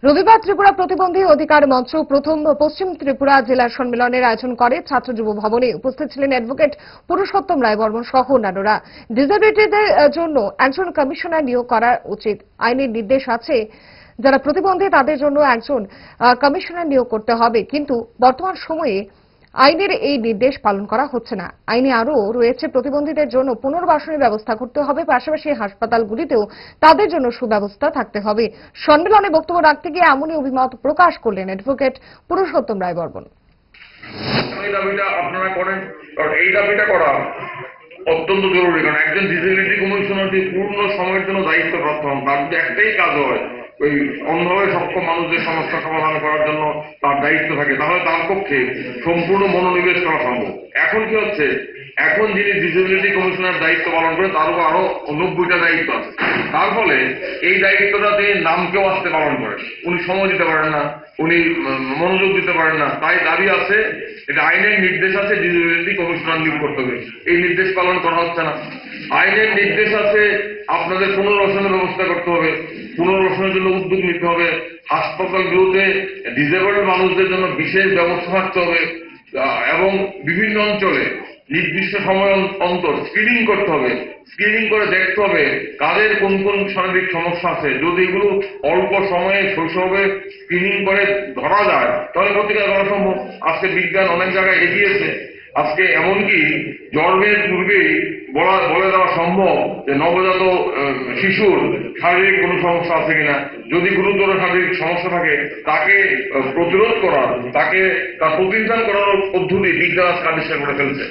রবিবার ত্রিপুরা প্রতিবন্ধী অধিকার মঞ্চ প্রথম পশ্চিম ত্রিপুরা জেলা সম্মেলনের আয়োজন করে ছাত্র যুব ভবনে। উপস্থিত ছিলেন অ্যাডভোকেট পুরুষোত্তম রায় বর্মন সহ অন্যান্যরা। ডিসেবিলিটিদের জন্য একজন কমিশনার নিয়োগ করা উচিত। আইনের নির্দেশ আছে যারা প্রতিবন্ধী তাদের জন্য একজন কমিশনার নিয়োগ করতে হবে, কিন্তু বর্তমান সময়ে আইনের এই নির্দেশ পালন করা হচ্ছে না। আইনে আরও রয়েছে প্রতিবন্ধীদের জন্য পুনর্বাসনের ব্যবস্থা করতে হবে, পাশাপাশি হাসপাতালগুলিতেও তাদের জন্য সুব্যবস্থা থাকতে হবে। সম্মেলনে বক্তব্য রাখতে গিয়ে এমনই অভিমত প্রকাশ করলেন অ্যাডভোকেট পুরুষোত্তম রায় বর্মন। এই দাবিটা আপনারা করেন, কারণ এই দাবিটা করা অত্যন্ত জরুরি। কারণ একজন ডিসেবিলিটি কমিশনারটি পূর্ণ সময়ের জন্য দায়িত্বপ্রাপ্ত হন। তার যদি একটাই কাজ হয় ওই অন্ধভাবে সক্ষম মানুষদের সমস্যা সমাধান করার জন্য তার দায়িত্ব থাকে, তাহলে তার পক্ষে সম্পূর্ণ মনোনিবেশ করা সম্ভব। এখন কি হচ্ছে, এখন যিনি ডিসেবিলিটি কমিশনার দায়িত্ব পালন করে তার উপর আরো 90টা দায়িত্ব আছে। তার ফলে এই দায়িত্বটা তিনি নামকেও আসতে পালন করেন, উনি সময় দিতে পারেন না, উনি মনোযোগ দিতে পারেন না। তাই দাবি আছে, এটা আইনের নির্দেশ আছে ডিসেবিলিটি কমিশনার নিয়োগ করতে হবে, এই নির্দেশ পালন করা হচ্ছে না। আইনের নির্দেশ আছে আপনাদের পুনর্বাসনের ব্যবস্থা করতে হবে, পুনর্বাসনের জন্য উদ্যোগ নিতে হবে, হাসপাতালগুলোতে ডিসেবলড মানুষদের জন্য বিশেষ ব্যবস্থা থাকতে হবে এবং বিভিন্ন অঞ্চলে নির্দিষ্ট সময় অন্তর স্ক্রিনিং করতে হবে। স্ক্রিনিং করে দেখতে হবে কাদের কোন কোন শারীরিক সমস্যা আছে। যদি এগুলো অল্প সময়ে শৈশবে স্ক্রিনিং করে ধরা যায় তাহলে প্রতিকার করা সম্ভব। আজকে বিজ্ঞান অনেক জায়গায় এগিয়েছে। আজকে এমনকি জন্মের পূর্বেই বলে দেওয়া সম্ভব যে নবজাত শিশুর শারীরিক কোনো সমস্যা আছে কিনা। যদি গুরুতর শারীরিক সমস্যা থাকে তাকে প্রতিরোধ করার, তাকে তার প্রতিষ্ঠান করার পদ্ধতি বিজ্ঞান আজকে আবিষ্কার করে ফেলছে।